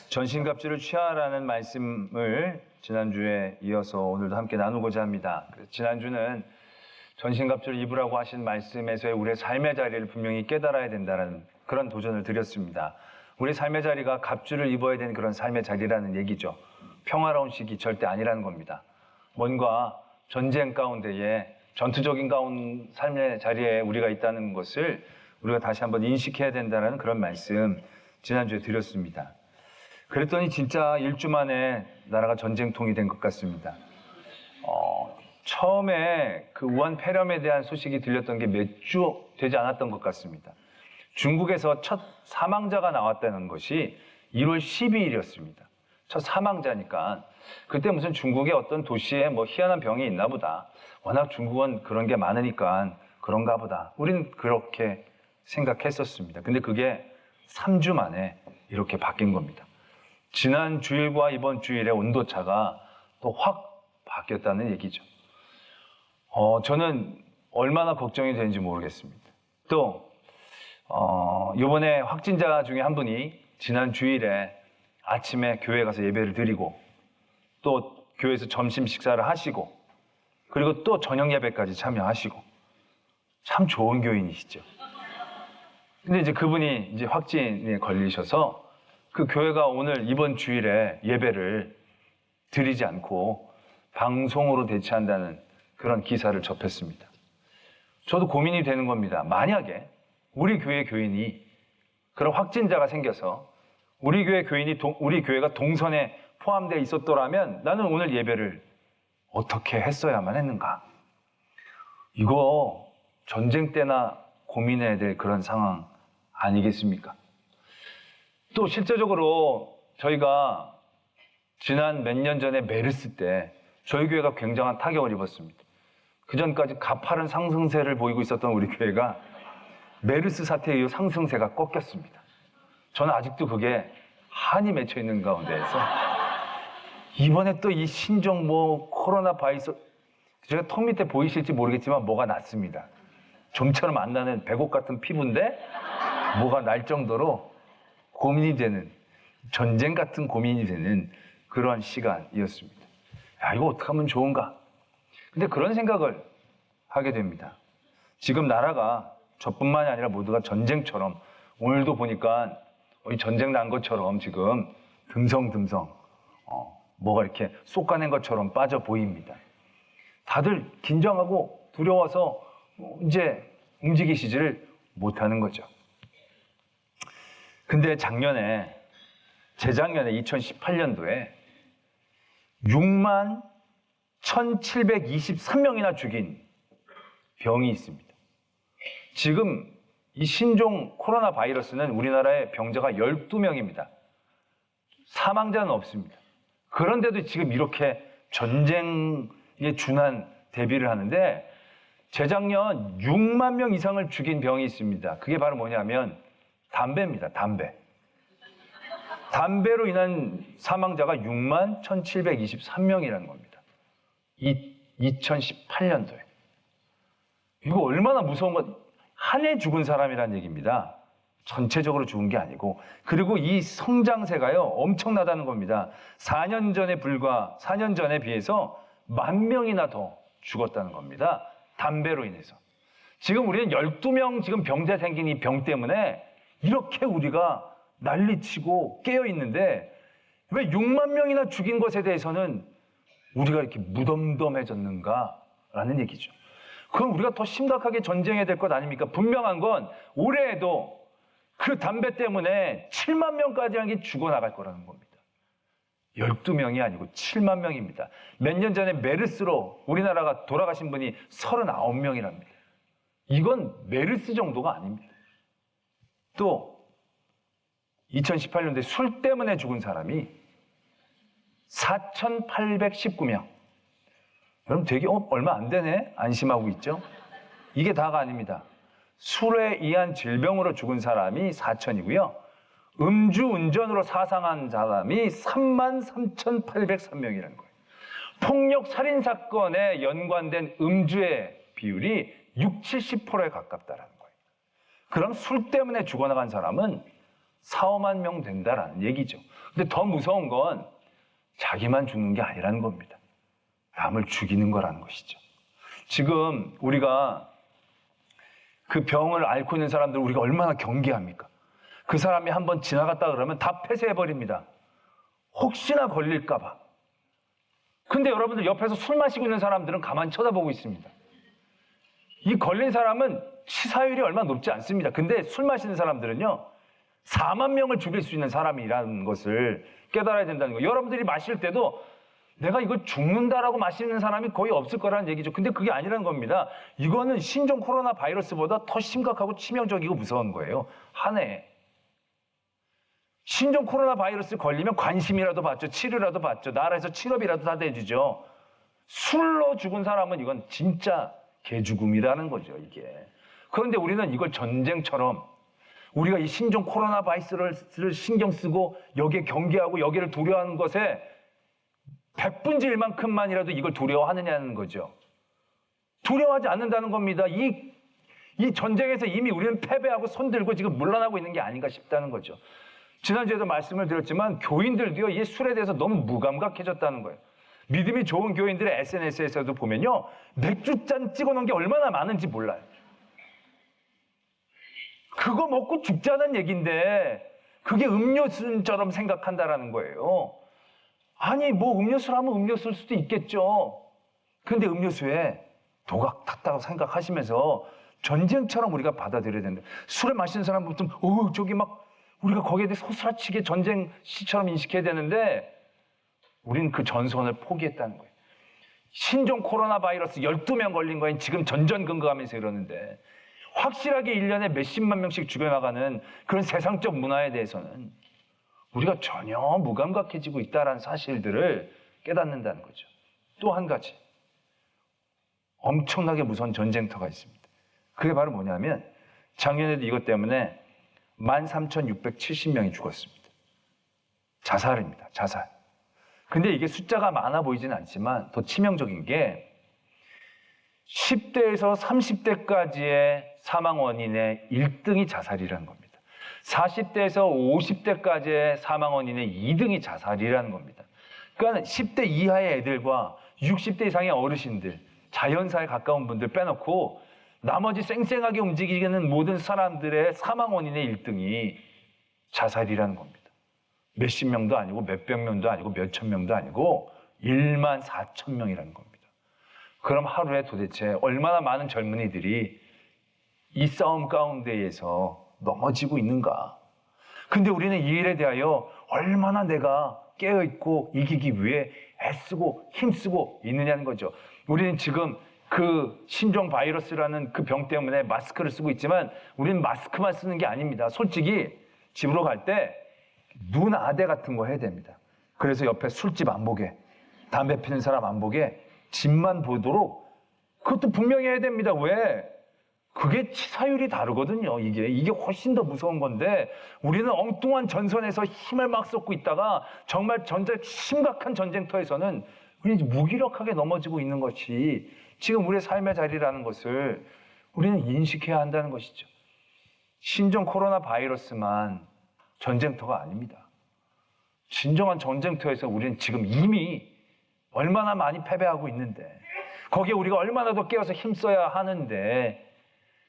전신갑주를 취하라는 말씀을 지난주에 이어서 오늘도 함께 나누고자 합니다. 지난주는 전신갑주를 입으라고 하신 말씀에서의 우리의 삶의 자리를 분명히 깨달아야 된다는 그런 도전을 드렸습니다. 우리의 삶의 자리가 갑주를 입어야 되는 그런 삶의 자리라는 얘기죠. 평화로운 시기 절대 아니라는 겁니다. 뭔가 전쟁 가운데에 전투적인 삶의 자리에 우리가 있다는 것을 우리가 다시 한번 인식해야 된다는 그런 말씀 지난주에 드렸습니다. 그랬더니 진짜 일주 만에 나라가 전쟁통이 된 것 같습니다. 처음에 그 우한 폐렴에 대한 소식이 들렸던 게 몇 주 되지 않았던 것 같습니다. 중국에서 첫 사망자가 나왔다는 것이 1월 12일이었습니다. 첫 사망자니까 그때 무슨 중국의 어떤 도시에 뭐 희한한 병이 있나 보다. 워낙 중국은 그런 게 많으니까 그런가 보다. 우리는 그렇게 생각했었습니다. 근데 그게 3주 만에 이렇게 바뀐 겁니다. 지난 주일과 이번 주일의 온도차가 또 확 바뀌었다는 얘기죠. 저는 얼마나 걱정이 되는지 모르겠습니다. 또 이번에 확진자 중에 한 분이 지난 주일에 아침에 교회 가서 예배를 드리고 또 교회에서 점심 식사를 하시고 그리고 또 저녁 예배까지 참여하시고 참 좋은 교인이시죠. 근데 이제 그분이 이제 확진에 걸리셔서 그 교회가 오늘 이번 주일에 예배를 드리지 않고 방송으로 대체한다는 그런 기사를 접했습니다. 저도 고민이 되는 겁니다. 만약에 우리 교회 교인이 그런 확진자가 생겨서 우리 교회가 동선에 포함되어 있었더라면 나는 오늘 예배를 어떻게 했어야만 했는가? 이거 전쟁 때나 고민해야 될 그런 상황 아니겠습니까? 또 실제적으로 저희가 지난 몇 년 전에 메르스 때 저희 교회가 굉장한 타격을 입었습니다. 그 전까지 가파른 상승세를 보이고 있었던 우리 교회가 메르스 사태에 이어 상승세가 꺾였습니다. 저는 아직도 그게 한이 맺혀 있는 가운데에서 이번에 또 이 신종 코로나 바이러스 제가 턱 밑에 보이실지 모르겠지만 뭐가 났습니다. 좀처럼 안 나는 백옥 같은 피부인데 뭐가 날 정도로 고민이 되는 전쟁 같은 고민이 되는 그런 시간이었습니다. 야, 이거 어떻게 하면 좋은가? 근데 그런 생각을 하게 됩니다. 지금 나라가 저뿐만이 아니라 모두가 전쟁처럼 오늘도 보니까 전쟁 난 것처럼 지금 듬성듬성 뭐가 이렇게 쏟아낸 것처럼 빠져 보입니다. 다들 긴장하고 두려워서 이제 움직이시지를 못하는 거죠. 근데 재작년에 2018년도에 6만 1,723명이나 죽인 병이 있습니다. 지금 이 신종 코로나 바이러스는 우리나라의 병자가 12명입니다. 사망자는 없습니다. 그런데도 지금 이렇게 전쟁에 준한 대비를 하는데 재작년 6만 명 이상을 죽인 병이 있습니다. 그게 바로 뭐냐면 담배입니다. 담배로 인한 사망자가 6만 1,723명이라는 겁니다. 2018년도에. 이거 얼마나 무서운 한 해 죽은 사람이라는 얘기입니다. 전체적으로 죽은 게 아니고. 그리고 이 성장세가요, 엄청나다는 겁니다. 4년 전에 비해서 10,000명이나 더 죽었다는 겁니다. 담배로 인해서. 지금 우리는 12명 지금 병자 생긴 이 병 때문에 이렇게 우리가 난리치고 깨어있는데 왜 6만 명이나 죽인 것에 대해서는 우리가 이렇게 무덤덤해졌는가라는 얘기죠. 그럼 우리가 더 심각하게 전쟁해야 될 것 아닙니까? 분명한 건 올해에도 그 담배 때문에 7만 명까지 한 게 죽어나갈 거라는 겁니다. 12명이 아니고 7만 명입니다. 몇 년 전에 메르스로 우리나라가 돌아가신 분이 39명이랍니다. 이건 메르스 정도가 아닙니다. 또 2018년도에 술 때문에 죽은 사람이 4,819명. 여러분 되게 얼마 안 되네? 안심하고 있죠? 이게 다가 아닙니다. 술에 의한 질병으로 죽은 사람이 4,000이고요. 음주운전으로 사상한 사람이 33,803명이라는 거예요. 폭력 살인사건에 연관된 음주의 비율이 60-70%에 가깝다라는 거예요. 그럼 술 때문에 죽어나간 사람은 4, 5만 명 된다라는 얘기죠. 근데 더 무서운 건 자기만 죽는 게 아니라는 겁니다. 남을 죽이는 거라는 것이죠. 지금 우리가 그 병을 앓고 있는 사람들 우리가 얼마나 경계합니까? 그 사람이 한번 지나갔다 그러면 다 폐쇄해버립니다. 혹시나 걸릴까 봐. 근데 여러분들 옆에서 술 마시고 있는 사람들은 가만히 쳐다보고 있습니다. 이 걸린 사람은 치사율이 얼마 높지 않습니다. 근데 술 마시는 사람들은요, 4만 명을 죽일 수 있는 사람이라는 것을 깨달아야 된다는 거예요. 여러분들이 마실 때도 내가 이걸 죽는다라고 마시는 사람이 거의 없을 거라는 얘기죠. 근데 그게 아니라는 겁니다. 이거는 신종 코로나 바이러스보다 더 심각하고 치명적이고 무서운 거예요. 한 해에. 신종 코로나 바이러스 걸리면 관심이라도 받죠. 치료라도 받죠. 나라에서 치료비라도 다 대주죠. 술로 죽은 사람은 이건 진짜 개죽음이라는 거죠, 이게. 그런데 우리는 이걸 전쟁처럼 우리가 이 신종 코로나 바이러스를 신경 쓰고 여기에 경계하고 여기를 두려워하는 것에 100분의 1만큼만이라도 이걸 두려워하느냐는 거죠. 두려워하지 않는다는 겁니다. 이 전쟁에서 이미 우리는 패배하고 손들고 지금 물러나고 있는 게 아닌가 싶다는 거죠. 지난주에도 말씀을 드렸지만 교인들도요, 이 술에 대해서 너무 무감각해졌다는 거예요. 믿음이 좋은 교인들의 SNS에서도 보면요, 맥주잔 찍어놓은 게 얼마나 많은지 몰라요. 그거 먹고 죽자는 얘기인데 그게 음료수처럼 생각한다라는 거예요. 아니, 뭐 음료수라면 음료수일 수도 있겠죠. 그런데 음료수에 독악 탔다고 생각하시면서 전쟁처럼 우리가 받아들여야 된다. 술을 마시는 사람 보면 저기 막 우리가 거기에 대해 소스라치게 전쟁 시처럼 인식해야 되는데 우리는 그 전선을 포기했다는 거예요. 신종 코로나 바이러스 12명 걸린 거엔 지금 전전긍긍하면서 이러는데 확실하게 1년에 몇십만 명씩 죽여나가는 그런 세상적 문화에 대해서는 우리가 전혀 무감각해지고 있다는 사실들을 깨닫는다는 거죠. 또 한 가지 엄청나게 무서운 전쟁터가 있습니다. 그게 바로 뭐냐면 작년에도 이것 때문에 13,670명이 죽었습니다. 자살입니다. 자살. 근데 이게 숫자가 많아 보이지는 않지만 더 치명적인 게 10대에서 30대까지의 사망 원인의 1등이 자살이라는 겁니다. 40대에서 50대까지의 사망 원인의 2등이 자살이라는 겁니다. 그러니까 10대 이하의 애들과 60대 이상의 어르신들, 자연사에 가까운 분들 빼놓고 나머지 쌩쌩하게 움직이는 모든 사람들의 사망 원인의 1등이 자살이라는 겁니다. 몇십 명도 아니고 몇백 명도 아니고 몇천 명도 아니고 1만 4천 명이라는 겁니다. 그럼 하루에 도대체 얼마나 많은 젊은이들이 이 싸움 가운데에서 넘어지고 있는가? 근데 우리는 이 일에 대하여 얼마나 내가 깨어있고 이기기 위해 애쓰고 힘쓰고 있느냐는 거죠. 우리는 지금 그 신종 바이러스라는 그 병 때문에 마스크를 쓰고 있지만 우리는 마스크만 쓰는 게 아닙니다. 솔직히 집으로 갈 때 눈 아대 같은 거 해야 됩니다. 그래서 옆에 술집 안 보게, 담배 피는 사람 안 보게 집만 보도록 그것도 분명히 해야 됩니다. 왜? 그게 치사율이 다르거든요. 이게 훨씬 더 무서운 건데 우리는 엉뚱한 전선에서 힘을 막 쏟고 있다가 정말 심각한 전쟁터에서는 우리는 무기력하게 넘어지고 있는 것이 지금 우리의 삶의 자리라는 것을 우리는 인식해야 한다는 것이죠. 신종 코로나 바이러스만 전쟁터가 아닙니다. 진정한 전쟁터에서 우리는 지금 이미 얼마나 많이 패배하고 있는데 거기에 우리가 얼마나 더 깨어서 힘써야 하는데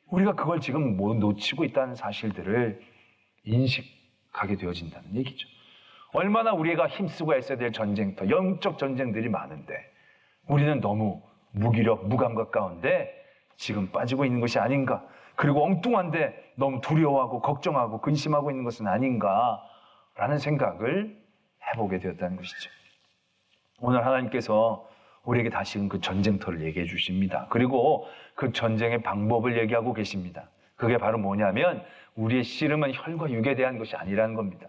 우리가 그걸 지금 못 놓치고 있다는 사실들을 인식하게 되어진다는 얘기죠. 얼마나 우리가 힘쓰고 애써야 될 전쟁터, 영적 전쟁들이 많은데 우리는 너무 무기력, 무감각 가운데 지금 빠지고 있는 것이 아닌가. 그리고 엉뚱한데 너무 두려워하고 걱정하고 근심하고 있는 것은 아닌가라는 생각을 해보게 되었다는 것이죠. 오늘 하나님께서 우리에게 다시금 그 전쟁터를 얘기해 주십니다. 그리고 그 전쟁의 방법을 얘기하고 계십니다. 그게 바로 뭐냐면 우리의 씨름은 혈과 육에 대한 것이 아니라는 겁니다.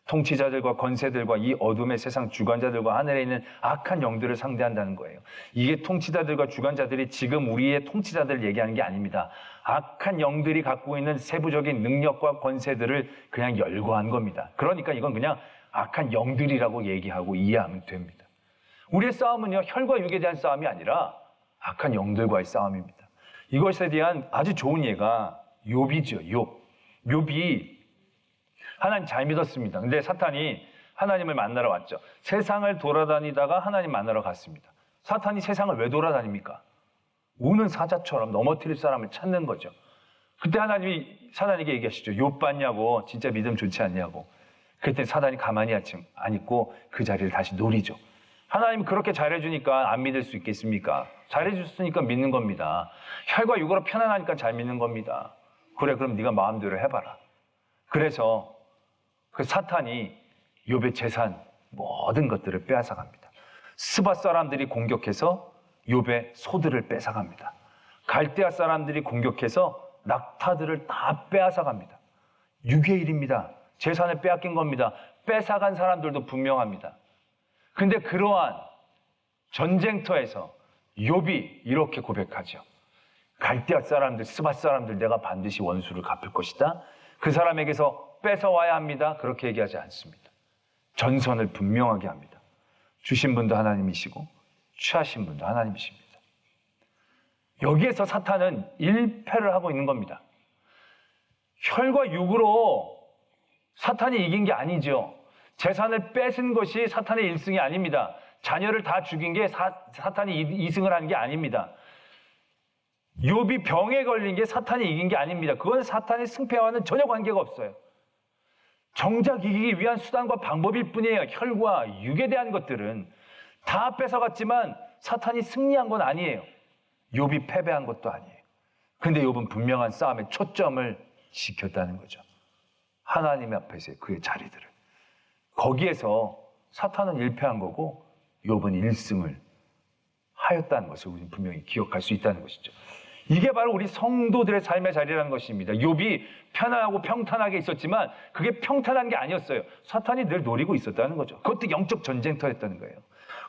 통치자들과 권세들과 이 어둠의 세상 주관자들과 하늘에 있는 악한 영들을 상대한다는 거예요. 이게 통치자들과 주관자들이 지금 우리의 통치자들을 얘기하는 게 아닙니다. 악한 영들이 갖고 있는 세부적인 능력과 권세들을 그냥 열거한 겁니다. 그러니까 이건 그냥 악한 영들이라고 얘기하고 이해하면 됩니다. 우리의 싸움은요, 혈과 육에 대한 싸움이 아니라 악한 영들과의 싸움입니다. 이것에 대한 아주 좋은 예가 욥이죠. 욥이 하나님 잘 믿었습니다. 근데 사탄이 하나님을 만나러 왔죠. 세상을 돌아다니다가 하나님 만나러 갔습니다. 사탄이 세상을 왜 돌아다닙니까? 우는 사자처럼 넘어뜨릴 사람을 찾는 거죠. 그때 하나님이 사단에게 얘기하시죠. 욥 봤냐고, 진짜 믿음 좋지 않냐고. 그때 사단이 가만히 안 있고 그 자리를 다시 노리죠. 하나님이 그렇게 잘해주니까 안 믿을 수 있겠습니까? 잘해줬으니까 믿는 겁니다. 혈과 육으로 편안하니까 잘 믿는 겁니다. 그래, 그럼 네가 마음대로 해봐라. 그래서 그 사탄이 욥의 재산 모든 것들을 빼앗아갑니다. 스바 사람들이 공격해서 욥의 소들을 뺏어갑니다. 갈대아 사람들이 공격해서 낙타들을 다 빼앗아갑니다. 6의 1입니다. 재산을 빼앗긴 겁니다. 뺏어간 사람들도 분명합니다. 근데 그러한 전쟁터에서 욥이 이렇게 고백하죠. 갈대아 사람들, 스바 사람들 내가 반드시 원수를 갚을 것이다. 그 사람에게서 뺏어와야 합니다. 그렇게 얘기하지 않습니다. 전선을 분명하게 합니다. 주신 분도 하나님이시고 취하신 분도 하나님이십니다. 여기에서 사탄은 일패를 하고 있는 겁니다. 혈과 육으로 사탄이 이긴 게 아니죠. 재산을 뺏은 것이 사탄의 1승이 아닙니다. 자녀를 다 죽인 게 사탄이 2승을 한 게 아닙니다. 욥이 병에 걸린 게 사탄이 이긴 게 아닙니다. 그건 사탄의 승패와는 전혀 관계가 없어요. 정작 이기기 위한 수단과 방법일 뿐이에요. 혈과 육에 대한 것들은 다 뺏어갔지만 사탄이 승리한 건 아니에요. 욥이 패배한 것도 아니에요. 근데 욥은 분명한 싸움에 초점을 지켰다는 거죠. 하나님 앞에서의 그의 자리들을. 거기에서 사탄은 1패한 거고 욥은 1승을 하였다는 것을 우리는 분명히 기억할 수 있다는 것이죠. 이게 바로 우리 성도들의 삶의 자리라는 것입니다. 욥이 편안하고 평탄하게 있었지만 그게 평탄한 게 아니었어요. 사탄이 늘 노리고 있었다는 거죠. 그것도 영적 전쟁터였다는 거예요.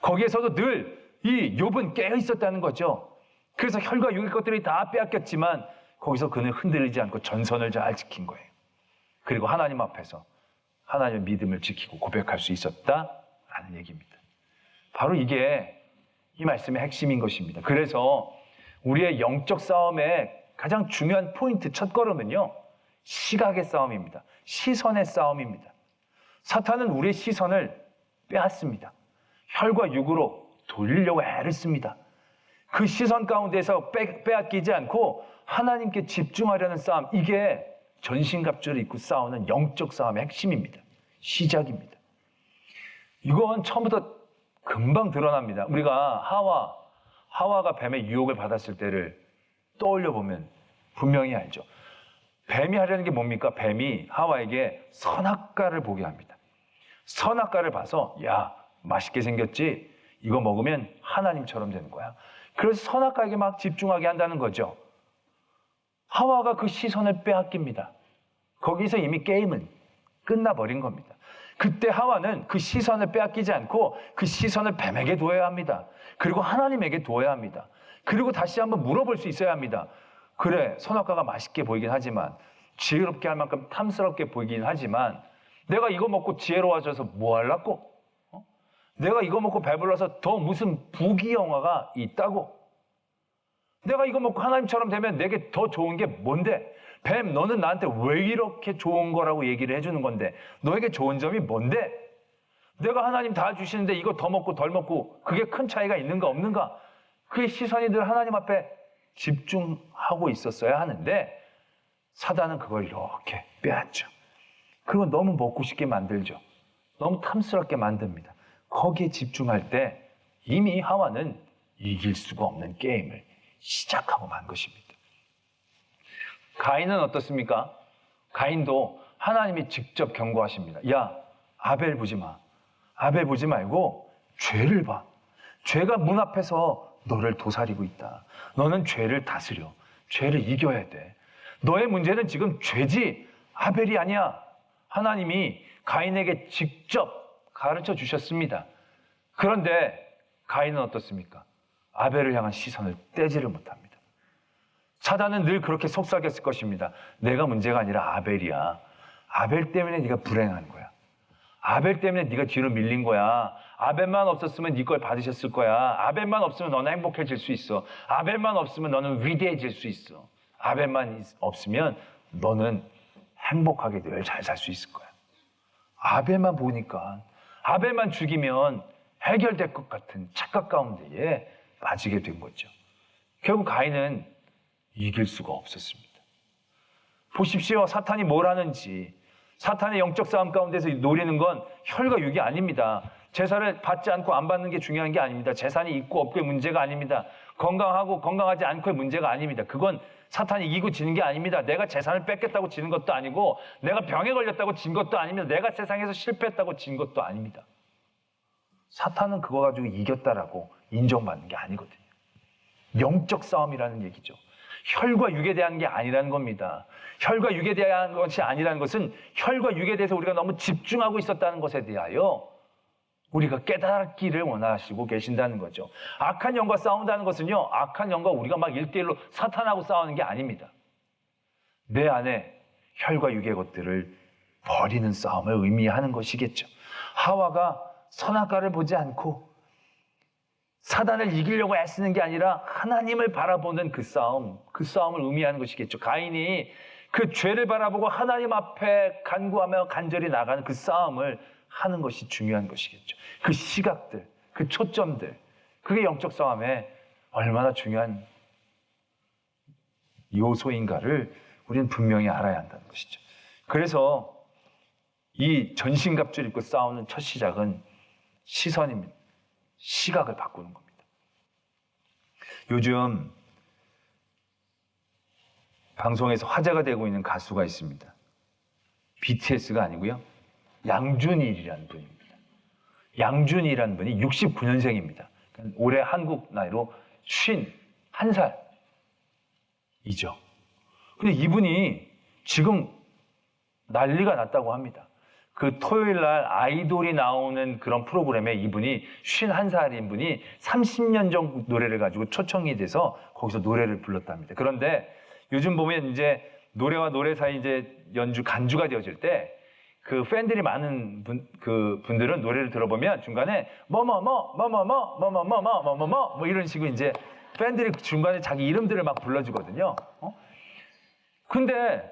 거기에서도 늘 이 욥은 깨어 있었다는 거죠. 그래서 혈과 육의 것들이 다 빼앗겼지만 거기서 그는 흔들리지 않고 전선을 잘 지킨 거예요. 그리고 하나님 앞에서 하나님의 믿음을 지키고 고백할 수 있었다라는 얘기입니다. 바로 이게 이 말씀의 핵심인 것입니다. 그래서 우리의 영적 싸움의 가장 중요한 포인트, 첫걸음은요, 시각의 싸움입니다. 시선의 싸움입니다. 사탄은 우리의 시선을 빼앗습니다. 혈과 육으로 돌리려고 애를 씁니다. 그 시선 가운데서 빼앗기지 않고 하나님께 집중하려는 싸움, 이게 전신갑주를 입고 싸우는 영적 싸움의 핵심입니다. 시작입니다. 이건 처음부터 금방 드러납니다. 우리가 하와가 뱀의 유혹을 받았을 때를 떠올려 보면 분명히 알죠. 뱀이 하려는 게 뭡니까? 뱀이 하와에게 선악과를 보게 합니다. 선악과를 봐서 야, 맛있게 생겼지? 이거 먹으면 하나님처럼 되는 거야. 그래서 선악과에게 막 집중하게 한다는 거죠. 하와가 그 시선을 빼앗깁니다. 거기서 이미 게임은 끝나버린 겁니다. 그때 하와는 그 시선을 빼앗기지 않고 그 시선을 뱀에게 두어야 합니다. 그리고 하나님에게 두어야 합니다. 그리고 다시 한번 물어볼 수 있어야 합니다. 그래, 선악과가 맛있게 보이긴 하지만, 지혜롭게 할 만큼 탐스럽게 보이긴 하지만, 내가 이거 먹고 지혜로워져서 뭐 하려고? 내가 이거 먹고 배불러서 더 무슨 부귀영화가 있다고? 내가 이거 먹고 하나님처럼 되면 내게 더 좋은 게 뭔데? 뱀, 너는 나한테 왜 이렇게 좋은 거라고 얘기를 해주는 건데? 너에게 좋은 점이 뭔데? 내가 하나님 다 주시는데 이거 더 먹고 덜 먹고 그게 큰 차이가 있는가 없는가? 그의 시선이 늘 하나님 앞에 집중하고 있었어야 하는데 사단은 그걸 이렇게 빼앗죠. 그리고 너무 먹고 싶게 만들죠. 너무 탐스럽게 만듭니다. 거기에 집중할 때 이미 하와는 이길 수가 없는 게임을 시작하고 만 것입니다. 가인은 어떻습니까? 가인도 하나님이 직접 경고하십니다. 야, 아벨 보지 마. 아벨 보지 말고 죄를 봐. 죄가 문 앞에서 너를 도사리고 있다. 너는 죄를 다스려. 죄를 이겨야 돼. 너의 문제는 지금 죄지 아벨이 아니야. 하나님이 가인에게 직접 가르쳐 주셨습니다. 그런데 가인은 어떻습니까? 아벨을 향한 시선을 떼지를 못합니다. 사단은 늘 그렇게 속삭였을 것입니다. 내가 문제가 아니라 아벨이야. 아벨 때문에 네가 불행한 거야. 아벨 때문에 네가 뒤로 밀린 거야. 아벨만 없었으면 네 걸 받으셨을 거야. 아벨만 없으면 너는 행복해질 수 있어. 아벨만 없으면 너는 위대해질 수 있어. 아벨만 없으면 너는 행복하게 늘 잘 살 수 있을 거야. 아벨만 보니까 아벨만 죽이면 해결될 것 같은 착각 가운데에 빠지게 된 거죠. 결국 가인은 이길 수가 없었습니다. 보십시오. 사탄이 뭘 하는지. 사탄의 영적 싸움 가운데서 노리는 건 혈과 육이 아닙니다. 제사를 받지 않고 안 받는 게 중요한 게 아닙니다. 재산이 있고 없고의 문제가 아닙니다. 건강하고 건강하지 않고의 문제가 아닙니다. 그건 사탄이 이기고 지는 게 아닙니다. 내가 재산을 뺏겠다고 지는 것도 아니고 내가 병에 걸렸다고 진 것도 아닙니다. 내가 세상에서 실패했다고 진 것도 아닙니다. 사탄은 그거 가지고 이겼다라고 인정받는 게 아니거든요. 영적 싸움이라는 얘기죠. 혈과 육에 대한 게 아니라는 겁니다. 혈과 육에 대한 것이 아니라는 것은 혈과 육에 대해서 우리가 너무 집중하고 있었다는 것에 대하여 우리가 깨닫기를 원하시고 계신다는 거죠. 악한 영과 싸운다는 것은요, 악한 영과 우리가 막 1대1로 사탄하고 싸우는 게 아닙니다. 내 안에 혈과 육의 것들을 버리는 싸움을 의미하는 것이겠죠. 하와가 선악과를 보지 않고 사단을 이기려고 애쓰는 게 아니라 하나님을 바라보는 그 싸움을 의미하는 것이겠죠. 가인이 그 죄를 바라보고 하나님 앞에 간구하며 간절히 나가는 그 싸움을 하는 것이 중요한 것이겠죠. 그 시각들, 그 초점들, 그게 영적 싸움에 얼마나 중요한 요소인가를 우리는 분명히 알아야 한다는 것이죠. 그래서 이 전신갑주를 입고 싸우는 첫 시작은 시선입니다. 시각을 바꾸는 겁니다. 요즘 방송에서 화제가 되고 있는 가수가 있습니다. BTS가 아니고요. 양준일이라는 분입니다. 양준일이라는 분이 69년생입니다. 올해 한국 나이로 51살이죠. 근데 이분이 지금 난리가 났다고 합니다. 그 토요일 날 아이돌이 나오는 그런 프로그램에 이분이 51살인 분이 30년 전 노래를 가지고 초청이 돼서 거기서 노래를 불렀답니다. 그런데 요즘 보면 이제 노래와 노래 사이 이제 간주가 되어질 때 그 팬들이 많은 분들은 노래를 들어보면 중간에 뭐 이런 식으로 이제 팬들이 중간에 자기 이름들을 막 불러주거든요. 근데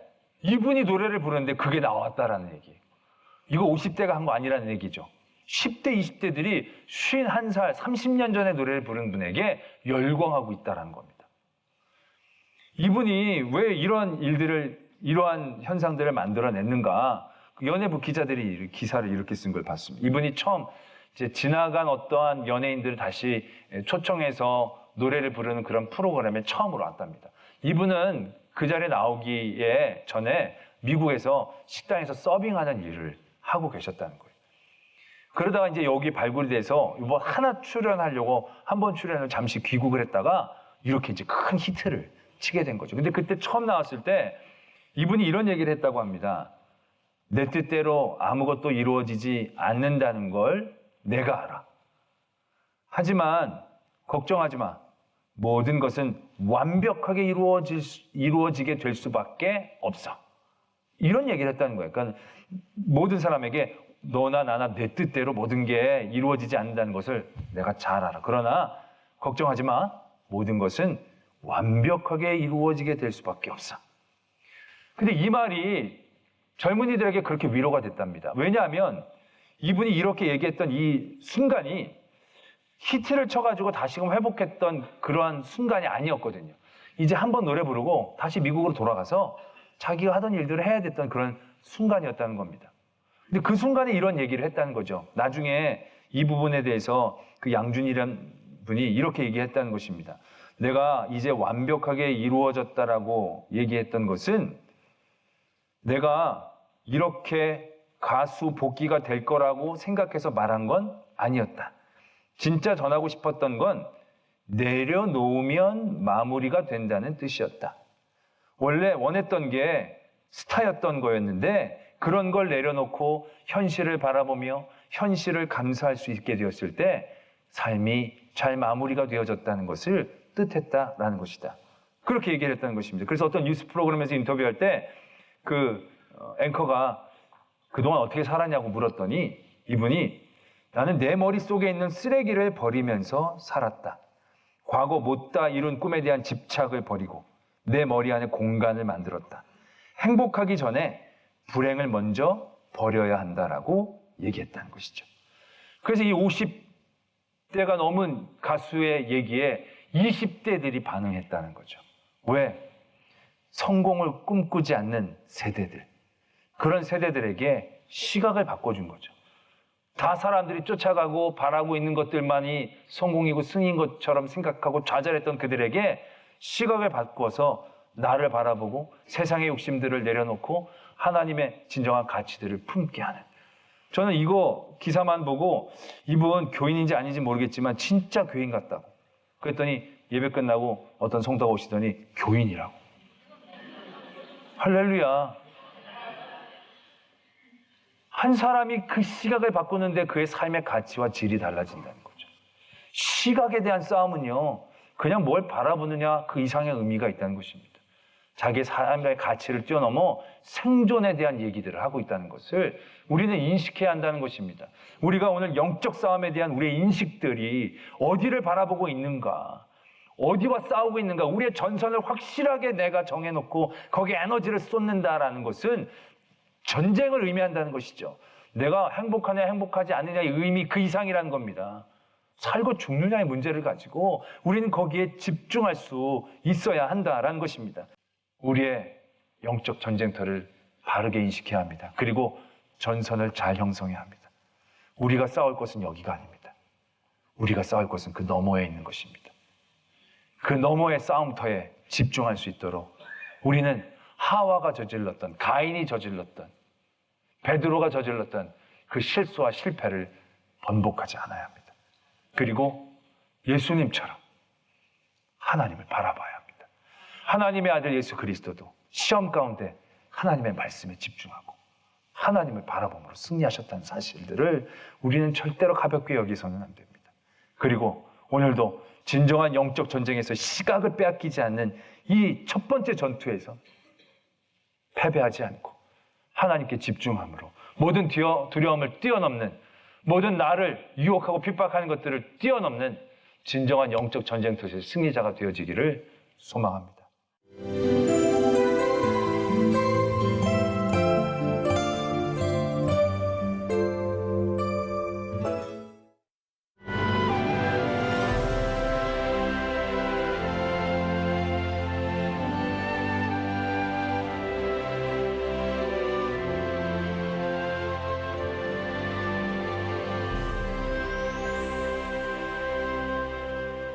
이분이 노래를 부르는데 그게 나왔다라는 얘기예요. 이거 50대가 한 거 아니라는 얘기죠. 10대, 20대들이 51살, 30년 전에 노래를 부르는 분에게 열광하고 있다는 겁니다. 이분이 왜 이러한 현상들을 만들어냈는가? 연예부 기자들이 기사를 이렇게 쓴 걸 봤습니다. 이분이 처음 이제 지나간 어떠한 연예인들을 다시 초청해서 노래를 부르는 그런 프로그램에 처음으로 왔답니다. 이분은 그 자리에 나오기에 전에 미국에서 식당에서 서빙하는 일을 하고 계셨다는 거예요. 그러다가 이제 여기 발굴이 돼서 뭐 하나 출연하려고 한 번 출연을 잠시 귀국을 했다가 이렇게 이제 큰 히트를 치게 된 거죠. 근데 그때 처음 나왔을 때 이분이 이런 얘기를 했다고 합니다. 내 뜻대로 아무것도 이루어지지 않는다는 걸 내가 알아. 하지만 걱정하지 마. 모든 것은 완벽하게 이루어지게 될 수밖에 없어. 이런 얘기를 했다는 거예요. 그러니까 모든 사람에게 너나 나나 내 뜻대로 모든 게 이루어지지 않는다는 것을 내가 잘 알아. 그러나 걱정하지 마. 모든 것은 완벽하게 이루어지게 될 수밖에 없어. 근데 이 말이 젊은이들에게 그렇게 위로가 됐답니다. 왜냐하면 이분이 이렇게 얘기했던 이 순간이 히트를 쳐가지고 다시금 회복했던 그러한 순간이 아니었거든요. 이제 한번 노래 부르고 다시 미국으로 돌아가서 자기가 하던 일들을 해야 됐던 그런 순간이었다는 겁니다. 근데 그 순간에 이런 얘기를 했다는 거죠. 나중에 이 부분에 대해서 그 양준이라는 분이 이렇게 얘기했다는 것입니다. 내가 이제 완벽하게 이루어졌다라고 얘기했던 것은 내가 이렇게 가수 복귀가 될 거라고 생각해서 말한 건 아니었다. 진짜 전하고 싶었던 건 내려놓으면 마무리가 된다는 뜻이었다. 원래 원했던 게 스타였던 거였는데 그런 걸 내려놓고 현실을 바라보며 현실을 감사할 수 있게 되었을 때 삶이 잘 마무리가 되어졌다는 것을 뜻했다라는 것이다. 그렇게 얘기를 했다는 것입니다. 그래서 어떤 뉴스 프로그램에서 인터뷰할 때 그 앵커가 그동안 어떻게 살았냐고 물었더니 이분이 나는 내 머릿속에 있는 쓰레기를 버리면서 살았다. 과거 못다 이룬 꿈에 대한 집착을 버리고 내 머리 안에 공간을 만들었다. 행복하기 전에 불행을 먼저 버려야 한다라고 얘기했다는 것이죠. 그래서 이 50대가 넘은 가수의 얘기에 20대들이 반응했다는 거죠. 왜? 성공을 꿈꾸지 않는 세대들, 그런 세대들에게 시각을 바꿔준 거죠. 다 사람들이 쫓아가고 바라고 있는 것들만이 성공이고 승인 것처럼 생각하고 좌절했던 그들에게 시각을 바꿔서 나를 바라보고 세상의 욕심들을 내려놓고 하나님의 진정한 가치들을 품게 하는. 저는 이거 기사만 보고 이분 교인인지 아닌지 모르겠지만 진짜 교인 같다고. 그랬더니 예배 끝나고 어떤 성도가 오시더니 교인이라고. 할렐루야. 한 사람이 그 시각을 바꾸는데 그의 삶의 가치와 질이 달라진다는 거죠. 시각에 대한 싸움은요, 그냥 뭘 바라보느냐 그 이상의 의미가 있다는 것입니다. 자기의 삶의 가치를 뛰어넘어 생존에 대한 얘기들을 하고 있다는 것을 우리는 인식해야 한다는 것입니다. 우리가 오늘 영적 싸움에 대한 우리의 인식들이 어디를 바라보고 있는가, 어디와 싸우고 있는가, 우리의 전선을 확실하게 내가 정해놓고 거기에 에너지를 쏟는다라는 것은 전쟁을 의미한다는 것이죠. 내가 행복하냐 행복하지 않느냐의 의미 그 이상이라는 겁니다. 살고 죽느냐의 문제를 가지고 우리는 거기에 집중할 수 있어야 한다라는 것입니다. 우리의 영적 전쟁터를 바르게 인식해야 합니다. 그리고 전선을 잘 형성해야 합니다. 우리가 싸울 것은 여기가 아닙니다. 우리가 싸울 것은 그 너머에 있는 것입니다. 그 너머의 싸움터에 집중할 수 있도록 우리는 하와가 저질렀던, 가인이 저질렀던, 베드로가 저질렀던 그 실수와 실패를 번복하지 않아야 합니다. 그리고 예수님처럼 하나님을 바라봐야 합니다. 하나님의 아들 예수 그리스도도 시험 가운데 하나님의 말씀에 집중하고 하나님을 바라봄으로 승리하셨다는 사실들을 우리는 절대로 가볍게 여기서는 안 됩니다. 그리고 오늘도 진정한 영적 전쟁에서 시각을 빼앗기지 않는 이 첫 번째 전투에서 패배하지 않고 하나님께 집중함으로 모든 두려움을 뛰어넘는, 모든 나를 유혹하고 핍박하는 것들을 뛰어넘는 진정한 영적 전쟁터에서 승리자가 되어지기를 소망합니다.